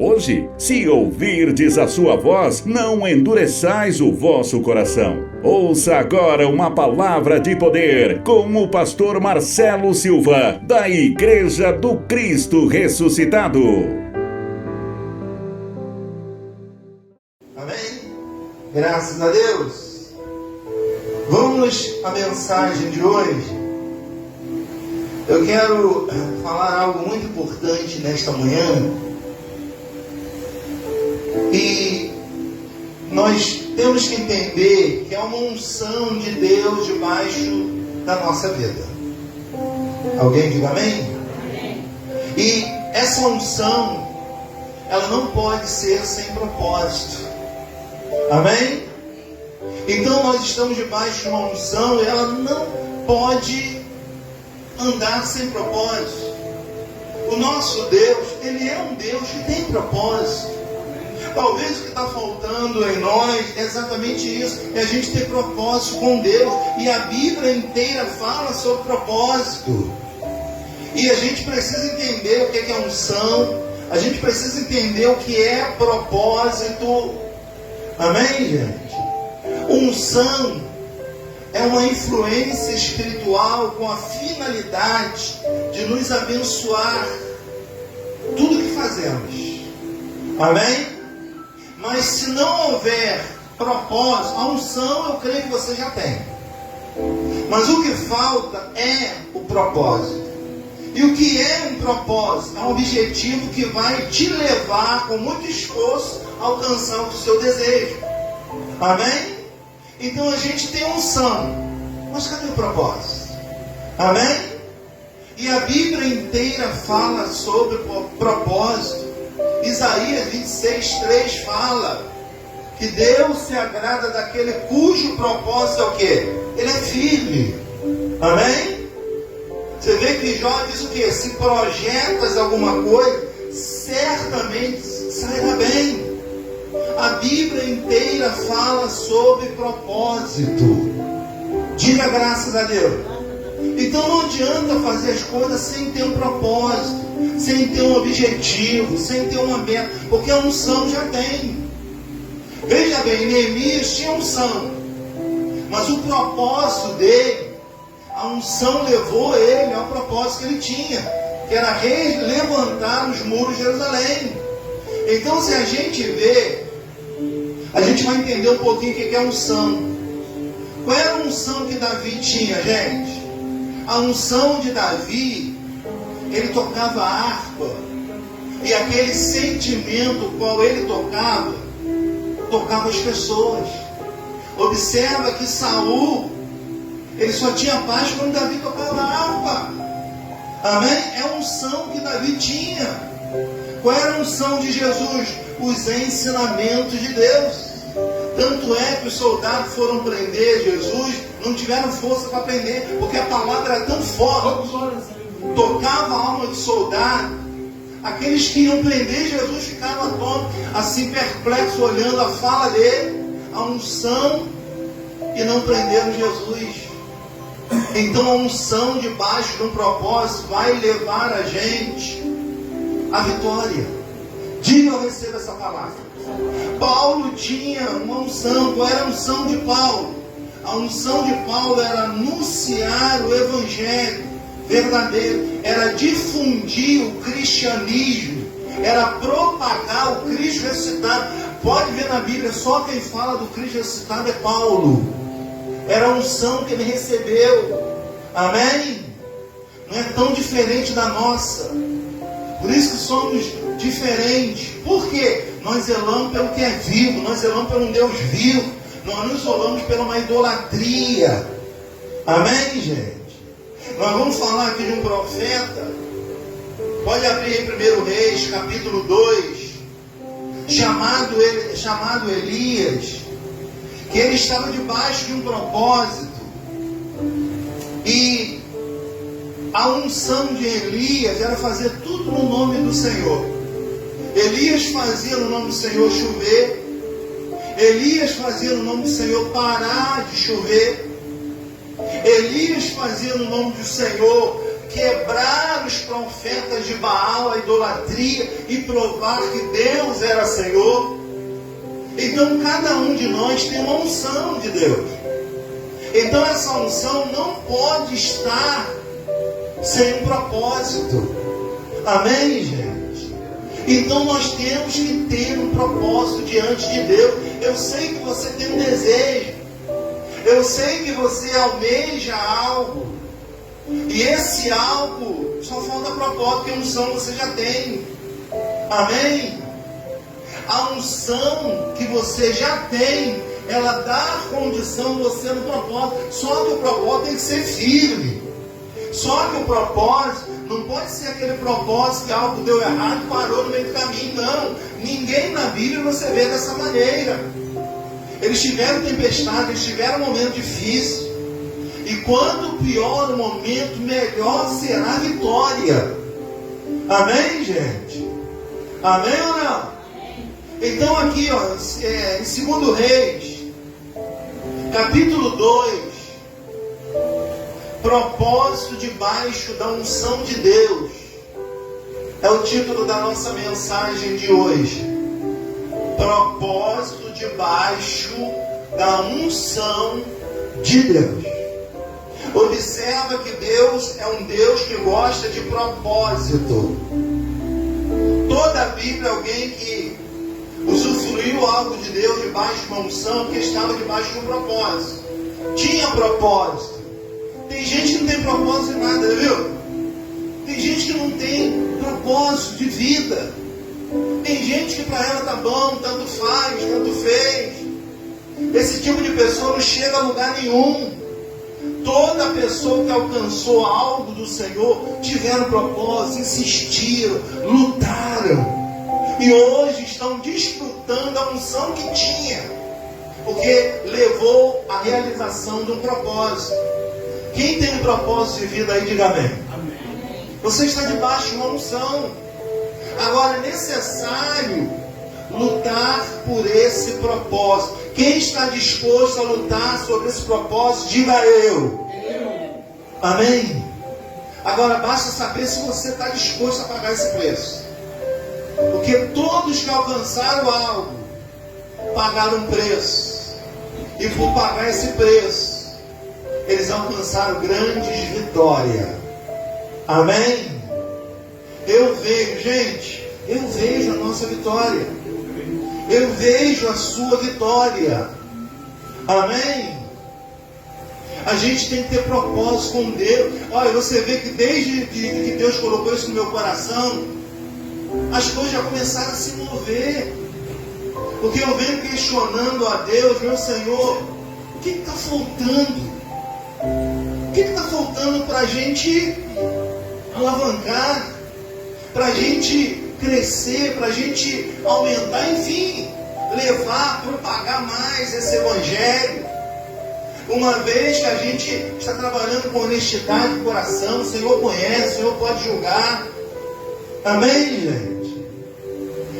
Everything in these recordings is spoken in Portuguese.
Hoje, se ouvirdes a sua voz, não endureçais o vosso coração. Ouça agora uma palavra de poder com o pastor Marcelo Silva, da Igreja do Cristo Ressuscitado. Amém? Graças a Deus. Vamos à mensagem de hoje. Eu quero falar algo muito importante nesta manhã. E nós temos que entender que é uma unção de Deus debaixo da nossa vida. Alguém diga amém? Amém. E essa unção, ela não pode ser sem propósito. Amém? Então nós estamos debaixo de uma unção e ela não pode andar sem propósito. O nosso Deus, Ele é um Deus que tem propósito. Talvez o que está faltando em nós é exatamente isso, é a gente ter propósito com Deus. E a Bíblia inteira fala sobre propósito. E a gente precisa entender o que é unção, a gente precisa entender o que é propósito. Amém, gente? Unção é uma influência espiritual com a finalidade de nos abençoar tudo que fazemos. Amém? Mas se não houver propósito, a unção eu creio que você já tem. Mas o que falta é o propósito. E o que é um propósito? É um objetivo que vai te levar com muito esforço a alcançar o seu desejo. Amém? Então a gente tem unção, mas cadê o propósito? Amém? E a Bíblia inteira fala sobre o propósito. Isaías 26:3 fala que Deus se agrada daquele cujo propósito é o quê? Ele é firme. Amém? Você vê que Jó diz o quê? Se projetas alguma coisa, certamente sairá bem. A Bíblia inteira fala sobre propósito. Diga graças a Deus. Então não adianta fazer as coisas sem ter um propósito, sem ter um objetivo, sem ter uma meta, porque a unção já tem. Veja bem, Neemias tinha unção, mas o propósito dele, a unção levou ele ao propósito que ele tinha, que era levantar os muros de Jerusalém. Então se a gente vê, a gente vai entender um pouquinho o que é unção. Qual era a unção que Davi tinha, gente? A unção de Davi, ele tocava harpa. E aquele sentimento qual ele tocava as pessoas. Observa que Saul, ele só tinha paz quando Davi tocava harpa. Amém? É a unção que Davi tinha. Qual era a unção de Jesus? Os ensinamentos de Deus. Tanto é que os soldados foram prender Jesus, não tiveram força para prender, porque a palavra era tão forte, tocava a alma do soldado. Aqueles que iam prender Jesus ficavam atônitos, assim perplexos, olhando a fala dele, a unção, e não prenderam Jesus. Então a unção debaixo de um propósito vai levar a gente à vitória. Diga eu recebo essa palavra. Paulo tinha uma unção. Qual era a unção de Paulo? A unção de Paulo era anunciar o evangelho verdadeiro, era difundir o cristianismo, era propagar o Cristo ressuscitado. Pode ver na Bíblia, só quem fala do Cristo ressuscitado é Paulo. Era a unção que ele recebeu. Amém? Não é tão diferente da nossa. Por isso que somos diferentes. Por quê? Nós zelamos pelo que é vivo, nós zelamos por um Deus vivo, nós não zelamos por uma idolatria. Amém, gente? Nós vamos falar aqui de um profeta. Pode abrir em 1 Reis, capítulo 2, chamado Elias, que ele estava debaixo de um propósito. E a unção de Elias era fazer tudo no nome do Senhor. Elias fazia no nome do Senhor chover. Elias fazia no nome do Senhor parar de chover. Elias fazia no nome do Senhor quebrar os profetas de Baal, a idolatria, e provar que Deus era Senhor. Então cada um de nós tem uma unção de Deus. Então essa unção não pode estar sem um propósito. Amém, gente? Então nós temos que ter um propósito diante de Deus. Eu sei que você tem um desejo. Eu sei que você almeja algo. E esse algo só falta propósito, porque unção você já tem. Amém? A unção que você já tem, ela dá condição você no propósito. Só que o propósito tem que ser firme. Só que o propósito não pode ser aquele propósito que algo deu errado e parou no meio do caminho. Não. Ninguém na Bíblia você vê dessa maneira. Eles tiveram tempestade, eles tiveram um momento difícil. E quanto pior o momento, melhor será a vitória. Amém, gente? Amém ou não? Então aqui, ó, em 2 Reis, capítulo 2, propósito debaixo da unção de Deus, é o título da nossa mensagem de hoje. Propósito debaixo da unção de Deus. Observa que Deus é um Deus que gosta de propósito. Toda a Bíblia é alguém que usufruiu algo de Deus debaixo de uma unção, que estava debaixo de um propósito. Tinha propósito. Tem gente que não tem propósito em nada, viu? Tem gente que não tem propósito de vida. Tem gente que para ela tá bom, tanto faz, tanto fez. Esse tipo de pessoa não chega a lugar nenhum. Toda pessoa que alcançou algo do Senhor tiveram propósito, insistiram, lutaram. E hoje estão desfrutando a unção que tinha, porque levou à realização de um propósito. Quem tem um propósito de vida aí, diga amém. Você está debaixo de uma unção. Agora é necessário lutar por esse propósito. Quem está disposto a lutar sobre esse propósito, diga eu. Amém? Agora basta saber se você está disposto a pagar esse preço. Porque todos que alcançaram algo, pagaram um preço. E por pagar esse preço, eles alcançaram grandes vitórias. Amém? Eu vejo, gente, eu vejo a nossa vitória. Eu vejo a sua vitória. Amém? A gente tem que ter propósito com Deus. Olha, você vê que desde que Deus colocou isso no meu coração, as coisas já começaram a se mover. Porque eu venho questionando a Deus, meu Senhor, o que está faltando? O que está faltando para a gente alavancar? Para a gente crescer, para a gente aumentar, enfim, levar, propagar mais esse Evangelho. Uma vez que a gente está trabalhando com honestidade de coração, o Senhor conhece, o Senhor pode julgar. Amém, gente?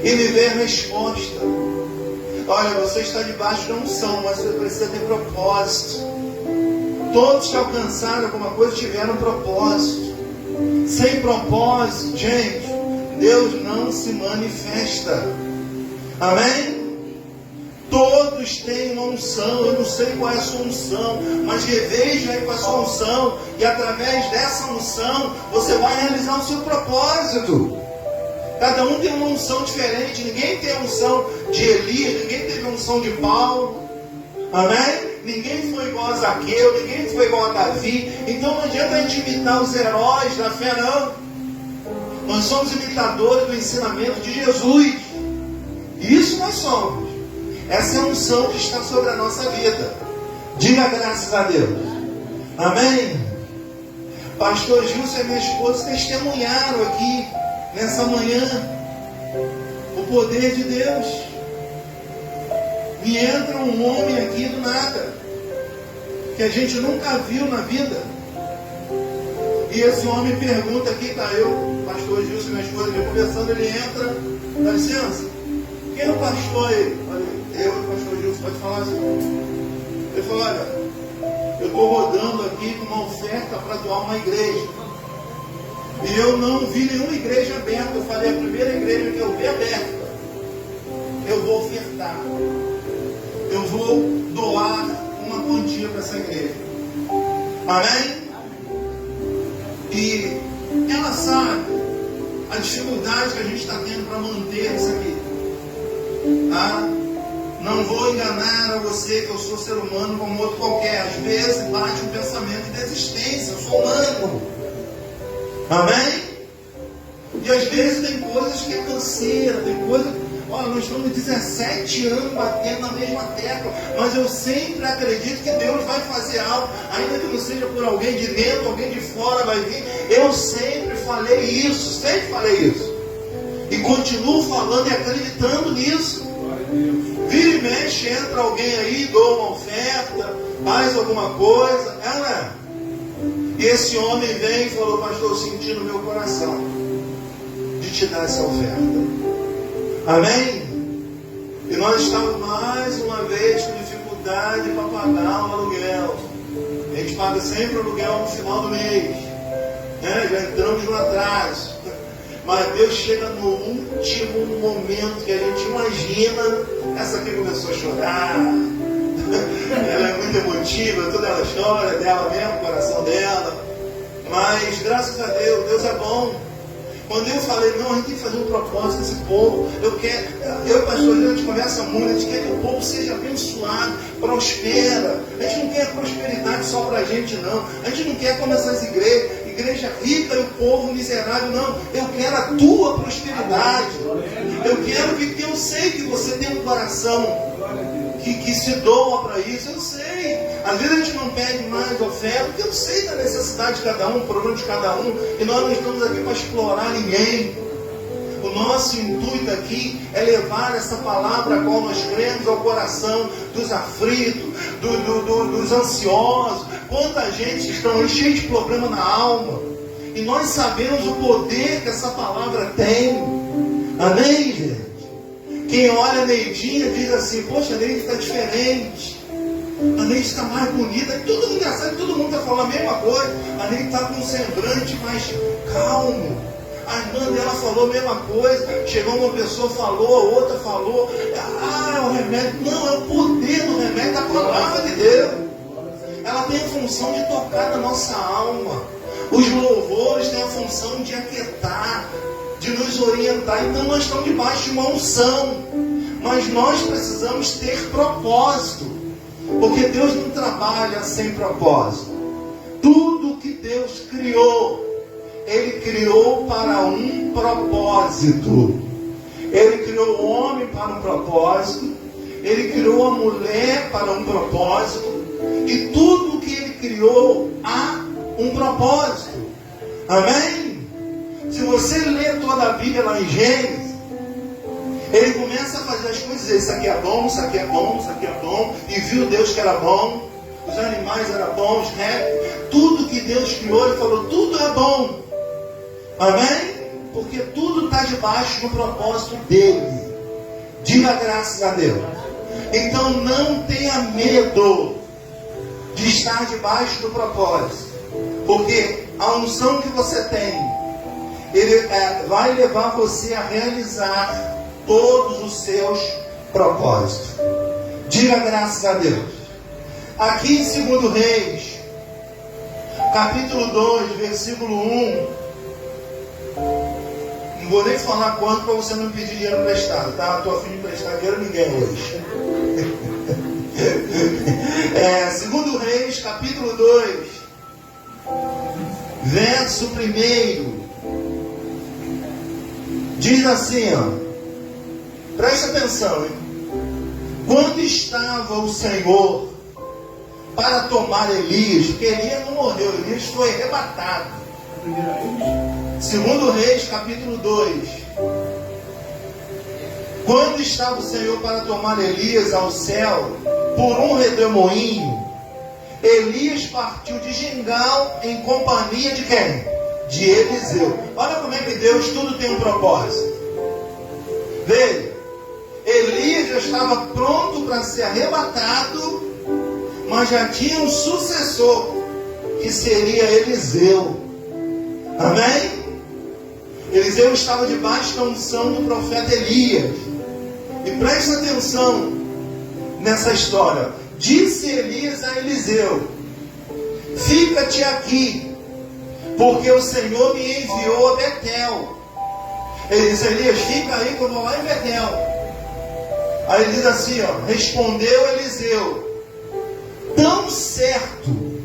E me ver a resposta. Olha, você está debaixo da unção, mas você precisa ter propósito. Todos que alcançaram alguma coisa tiveram propósito. Sem propósito, gente, Deus não se manifesta. Amém? Todos têm uma unção. Eu não sei qual é a sua unção, mas reveja aí com a sua unção, e através dessa unção você vai realizar o seu propósito. Cada um tem uma unção diferente. Ninguém tem a unção de Elias, ninguém teve a unção de Paulo. Amém? Ninguém foi igual a Zaqueu, ninguém foi igual a Davi. Então não adianta a gente imitar os heróis da fé, não. Nós somos imitadores do ensinamento de Jesus. Isso nós somos. Essa é a unção que está sobre a nossa vida. Diga graças a Deus. Amém? Pastor Gilson e minha esposa testemunharam aqui nessa manhã o poder de Deus. E entra um homem aqui do nada, que a gente nunca viu na vida. E esse homem pergunta aqui, tá eu, pastor Gilson e minha esposa aqui conversando, ele entra, dá licença, quem é o pastor aí? Eu e o pastor Gilson, pode falar assim. Ele falou, olha, eu estou rodando aqui com uma oferta para doar uma igreja. E eu não vi nenhuma igreja aberta. Eu falei, a primeira igreja que eu vi aberta, eu vou ofertar. Eu vou doar uma quantia para essa igreja. Amém? E ela sabe a dificuldade que a gente está tendo para manter isso aqui. Tá? Não vou enganar a você que eu sou ser humano como outro qualquer. Às vezes bate um pensamento de desistência. Eu sou humano. Amém? E às vezes tem coisas que é canseira, tem coisas... Olha, nós estamos 17 anos batendo na mesma tecla, mas eu sempre acredito que Deus vai fazer algo, ainda que não seja por alguém de dentro, alguém de fora vai vir. Eu sempre falei isso, e continuo falando e acreditando nisso. Vira e mexe, entra alguém aí, doa uma oferta, faz alguma coisa, E esse homem vem e falou, pastor, eu senti no meu coração de te dar essa oferta. Amém? E nós estamos mais uma vez com dificuldade para pagar o aluguel. A gente paga sempre o aluguel no final do mês, né? Já entramos no atraso. Mas Deus chega no último momento que a gente imagina. Essa aqui começou a chorar. Ela é muito emotiva, toda ela chora, dela mesmo, o coração dela. Mas graças a Deus, Deus é bom. Quando eu falei, não, a gente tem que fazer um propósito desse povo. Eu e o pastor, a gente conversa muito, a gente quer que o povo seja abençoado, prospera. A gente não quer prosperidade só para a gente, não. A gente não quer como essas igreja rica e o povo miserável, não. Eu quero a tua prosperidade. Eu quero que eu sei que você tem um coração que se doa para isso, eu sei. Às vezes a gente não pede mais oferta, porque eu sei da necessidade de cada um, o problema de cada um, e nós não estamos aqui para explorar ninguém. O nosso intuito aqui é levar essa palavra a qual nós cremos ao coração dos aflitos, dos ansiosos. Quanta gente estão aí cheia de problema na alma, e nós sabemos o poder que essa palavra tem. Amém, gente? Quem olha a Neidinha diz assim, poxa, a Neide está diferente, a Neide está mais bonita, todo mundo engraçado, todo mundo está falando a mesma coisa. A Neide está com um semblante mais calmo. A irmã dela falou a mesma coisa, chegou uma pessoa, falou, a outra falou, é o remédio. Não, é o poder do remédio da palavra de Deus. Ela tem a função de tocar na nossa alma. Os louvores têm a função de aquietar, de nos orientar. Então nós estamos debaixo de uma unção, mas nós precisamos ter propósito, porque Deus não trabalha sem propósito. Tudo que Deus criou, Ele criou para um propósito. Ele criou o homem para um propósito, Ele criou a mulher para um propósito, e tudo que Ele criou há um propósito. Amém? Se você ler toda a Bíblia lá em Gênesis, ele começa a fazer as coisas, isso aqui é bom, isso aqui é bom, isso aqui é bom, e viu Deus que era bom, os animais eram bons, tudo que Deus criou, Ele falou, tudo é bom. Amém? Porque tudo está debaixo do propósito dEle. Diga graças a Deus. Então não tenha medo de estar debaixo do propósito, porque a unção que você tem, Ele vai levar você a realizar todos os seus propósitos. Diga graças a Deus. Aqui em 2 Reis, capítulo 2, versículo 1. Não vou nem falar quanto para você não pedir dinheiro emprestado, tá? Estou a fim de emprestar dinheiro a ninguém hoje. 2 Reis, capítulo 2, verso 1. Diz assim, preste atenção, hein? Quando estava o Senhor para tomar Elias, porque Elias não morreu, Elias foi arrebatado. 2 Reis, capítulo 2. Quando estava o Senhor para tomar Elias ao céu, por um redemoinho, Elias partiu de Gilgal em companhia de quem? De Eliseu. Olha como é que Deus tudo tem um propósito. Veja, Elias já estava pronto para ser arrebatado, mas já tinha um sucessor, que seria Eliseu. Amém? Eliseu estava debaixo da unção do profeta Elias. E preste atenção nessa história. Disse Elias a Eliseu: fica-te aqui, porque o Senhor me enviou a Betel. Ele disse: Elias, fica aí que eu vou lá em Betel. Aí ele diz assim, respondeu Eliseu: tão certo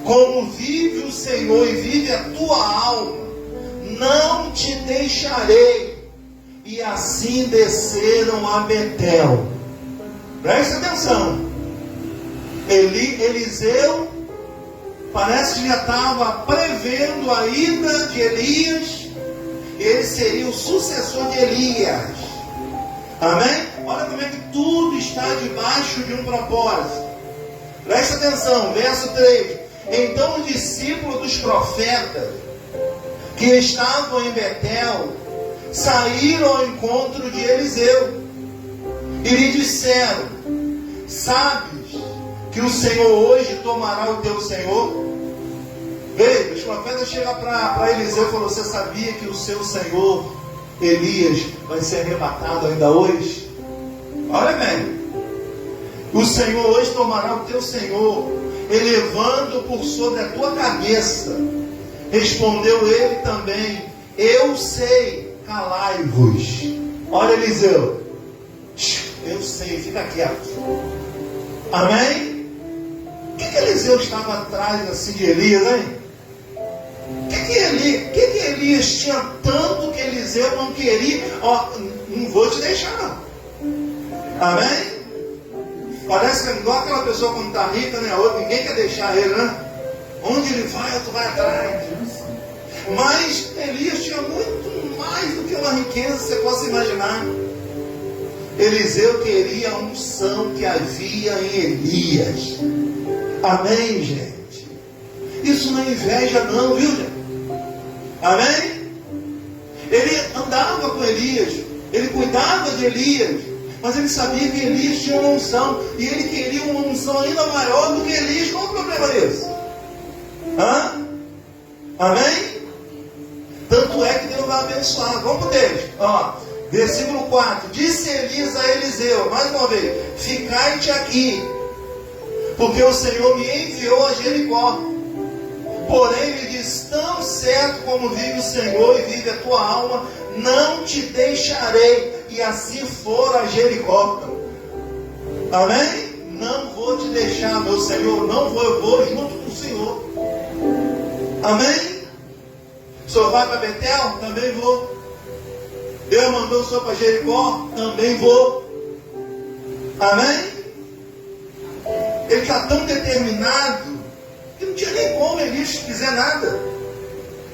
como vive o Senhor e vive a tua alma, não te deixarei. E assim desceram a Betel. Preste atenção. Eliseu parece que já estava prevendo a ida de Elias. Ele seria o sucessor de Elias. Amém? Olha como é que tudo está debaixo de um propósito. Preste atenção, verso 3. Então os discípulos dos profetas que estavam em Betel saíram ao encontro de Eliseu e lhe disseram: sabes que o Senhor hoje tomará o teu Senhor? Veja, os profetas chegam para Eliseu e falaram: você sabia que o seu Senhor Elias vai ser arrebatado ainda hoje? Olha bem, o Senhor hoje tomará o teu Senhor, elevando por sobre a tua cabeça. Respondeu ele também: eu sei, calai-vos. Olha, Eliseu, eu sei, fica quieto. Amém? O que Eliseu estava atrás assim de Elias, hein? O que Elias tinha tanto que Eliseu não queria? Não vou te deixar, não. Amém? Parece que é igual aquela pessoa quando está rica, né? Ninguém quer deixar ele, né? Onde ele vai, tu vai atrás. Mas Elias tinha muito mais do que uma riqueza, você possa imaginar. Eliseu queria a unção que havia em Elias. Amém, gente? Isso não é inveja não, viu, gente? Amém? Ele andava com Elias, ele cuidava de Elias, mas ele sabia que Elias tinha uma unção, e ele queria uma unção ainda maior do que Elias. Qual o problema disso? Amém? Tanto é que Deus vai abençoar. Vamos para o texto. Versículo 4. Disse Elias a Eliseu, mais uma vez: ficai-te aqui, porque o Senhor me enviou a Jericó. Porém lhe diz: tão certo como vive o Senhor e vive a tua alma, não te deixarei. E assim for a Jericó. Amém? Não vou te deixar, meu Senhor. Não vou, eu vou junto com o Senhor. Amém? O Senhor vai para Betel? Também vou. Deus mandou o Senhor para Jericó? Também vou. Amém? Ele está tão determinado que não tinha nem como Elias quiser nada.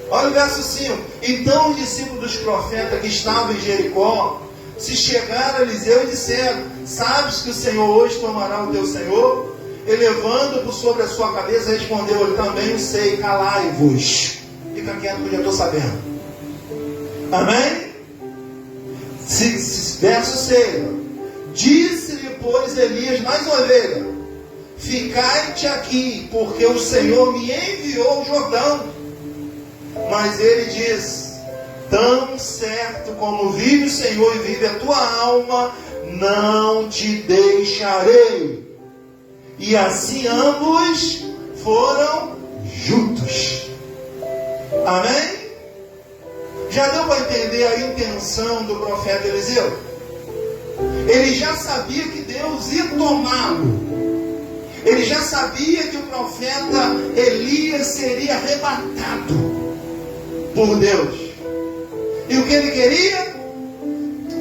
Olha o verso 5. Então os discípulos dos profetas que estavam em Jericó se chegaram a Eliseu e disseram: sabes que o Senhor hoje tomará o teu Senhor? Elevando por sobre a sua cabeça, respondeu ele: também o sei, calai-vos. Fica quieto que eu já estou sabendo. Amém? Verso 6. Disse-lhe, pois, Elias mais uma vez: ficai-te aqui, porque o Senhor me enviou ao Jordão. Mas ele diz: tão certo como vive o Senhor e vive a tua alma, não te deixarei. E assim ambos foram juntos. Amém? Já deu para entender a intenção do profeta Eliseu? Ele já sabia que Deus ia tomá-lo. Ele já sabia que o profeta Elias seria arrebatado por Deus. E o que ele queria?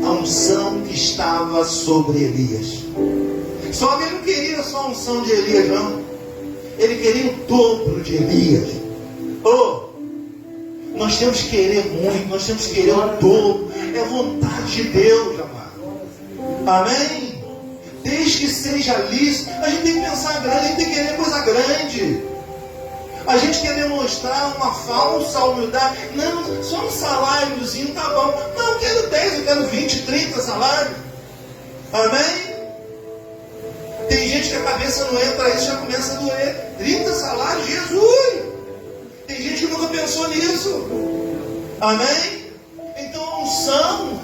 A unção que estava sobre Elias. Só que ele não queria só a unção de Elias, não. Ele queria o dobro de Elias. Nós temos que querer muito, nós temos que querer o dobro. É vontade de Deus, amado. Amém? Desde que seja lícito. A gente tem que pensar grande, a gente tem que querer coisa grande. A gente quer demonstrar uma falsa humildade. Não, só um saláriozinho tá bom. Não, eu quero 10, eu quero 20, 30 salários. Amém? Tem gente que a cabeça não entra aí, já começa a doer. 30 salários, Jesus! Tem gente que nunca pensou nisso. Amém? unção.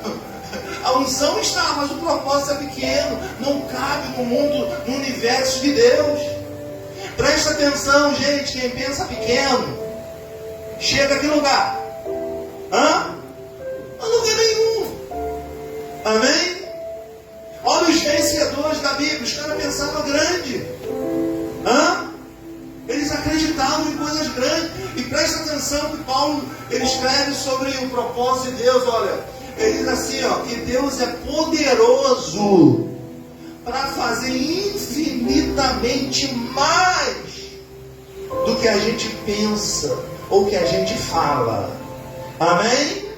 A unção está, mas o propósito é pequeno. Não cabe no mundo, no universo de Deus. Presta atenção, gente. Quem pensa pequeno, chega a que lugar? A lugar nenhum. Amém? Olha os vencedores da Bíblia. Os caras pensavam grande. Eles acreditavam em coisas grandes. E presta atenção que Paulo, ele escreve sobre o propósito de Deus. Olha, ele diz assim, que Deus é poderoso para fazer infinitamente mais do que a gente pensa ou que a gente fala. Amém?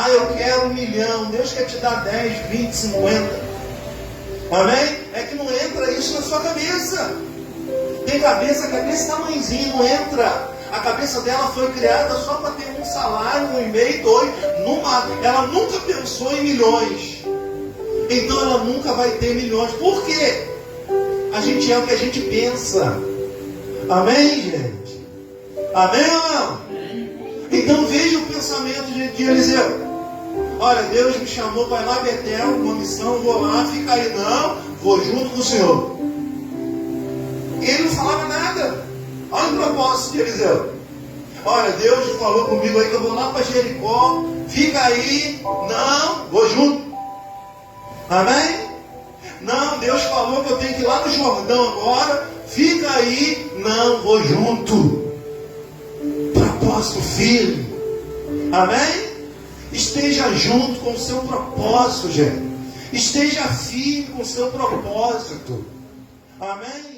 Eu quero 1 milhão. Deus quer te dar 10, 20, 50. Amém? É que não entra isso na sua cabeça. Tem cabeça tamanhozinho, não entra. A cabeça dela foi criada só para ter um salário, 1,5, 2. Ela nunca pensou em milhões. Então ela nunca vai ter milhões. Por quê? A gente é o que a gente pensa. Amém, gente? Amém ou não? Então veja o pensamento de Eliseu. Olha, Deus me chamou para ir lá em Betel, uma missão, vou lá, fica aí. Não, vou junto com o Senhor. Ele não falava nada. Olha o propósito de Eliseu. Olha, Deus falou comigo aí que eu vou lá para Jericó, fica aí. Não, vou junto. Amém? Não, Deus falou que eu tenho que ir lá no Jordão agora, fica aí. Não, vou junto. Propósito firme. Amém? Esteja junto com o seu propósito, gente. Esteja firme com o seu propósito. Amém?